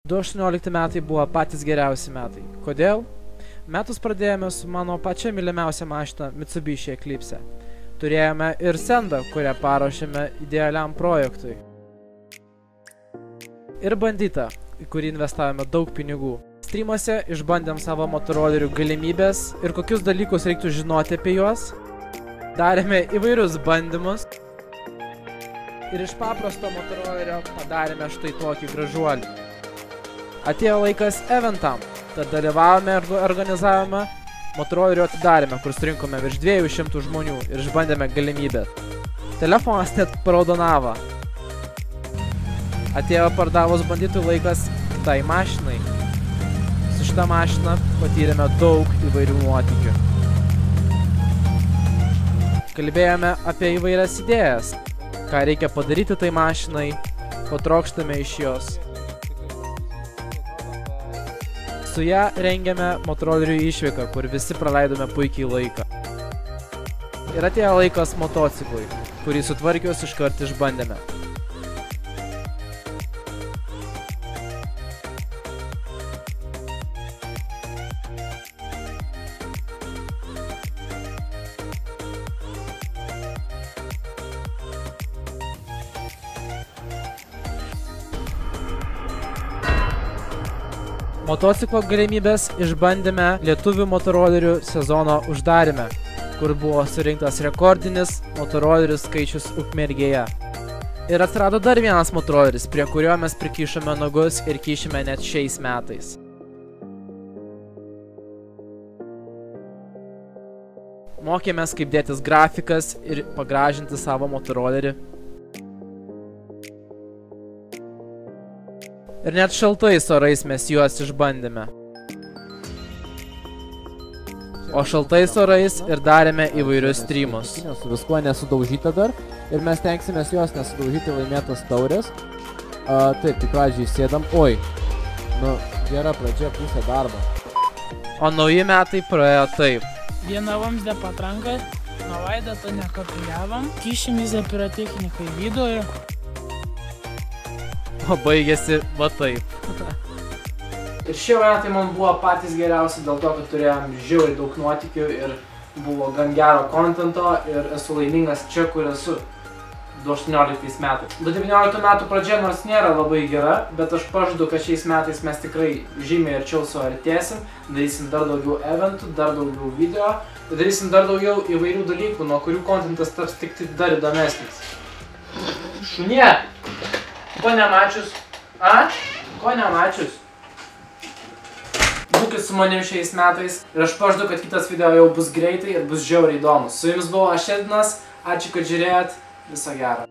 2018 metai buvo patys geriausi metai. Kodėl? Metus pradėjome su mano pačia mylimiausia mašina Mitsubishi Eclipse. Turėjome ir sendą, kurią paruošėme idealiam projektui. Ir bandytą, į kurį investavome daug pinigų. Streamuose išbandėm savo motorolerių galimybės ir kokius dalykus reiktų žinoti apie juos. Darėme įvairius bandymus. Ir iš paprasto motorolerio padarėme štai tokį gražuolį. Atėjo laikas eventam, tad dalyvavome ir organizavome motorolerių atidarymą, kur surinkome virš 200 žmonių ir išbandėme galimybę. Telefonas net paraudonavo. Atėjo pardavus bandytų laikas kitai mašinai. Su šitą mašiną patyrėme daug įvairių nuotykių. Kalbėjome apie įvairias idėjas, ką reikia padaryti tai mašinai, ko trokštame iš jos. Su ją rengėme motorolerių išvyką, kur visi praleidome puikiai laiką. Ir atėjo laikas motociklui, kurį sutvarkius iškart išbandėme. Motociklo galimybės išbandėme lietuvių motorolerių sezono uždaryme, kur buvo surinktas rekordinis motorolerių skaičius Ukmergėje. Ir atsirado dar vienas motoroleris, prie kurio mes prikišome nagus ir kišime net šiais metais. Mokėmės, kaip dėtis grafikas ir pagražinti savo motorolerį. Ir net šaltais orais mes juos išbandėme. O šaltais orais ir darėme įvairius streamus. Su viskuo nesudaužyta dar ir mes tenksimės juos nesudaužyti laimėtas taurės. Taip, tik pradžiai sėdam. Oi, gera pradžia, pusė darbo. O nauji metai praėjo taip. Viena vamzdė patranka, nuo vaidoto nekopijavom, kišimės pirotechnikai video ir... O baigėsi va taip. Ir šie metai man buvo patys geriausi dėl to, kad turėjom žiauriai daug nuotykių ir buvo gan gero kontento ir esu laimingas čia, kur esu 2018 metais. 2019 metų pradžia nors nėra labai gera, bet aš pažadu, kad šiais metais mes tikrai žymiai arčiau suartėsim, darysim dar daugiau eventų, dar daugiau video, darysim dar daugiau įvairių dalykų, nuo kurių kontentas taps tik dar įdomesnis. Šunie! Ko nemačius? Ko nemačius? Būkit su manim šiais metais ir aš pažadu, kad kitas video jau bus greitai ir bus žiauriai įdomus. Su jumis buvo aš Edvinas, ačiū, kad žiūrėjot, viso gero.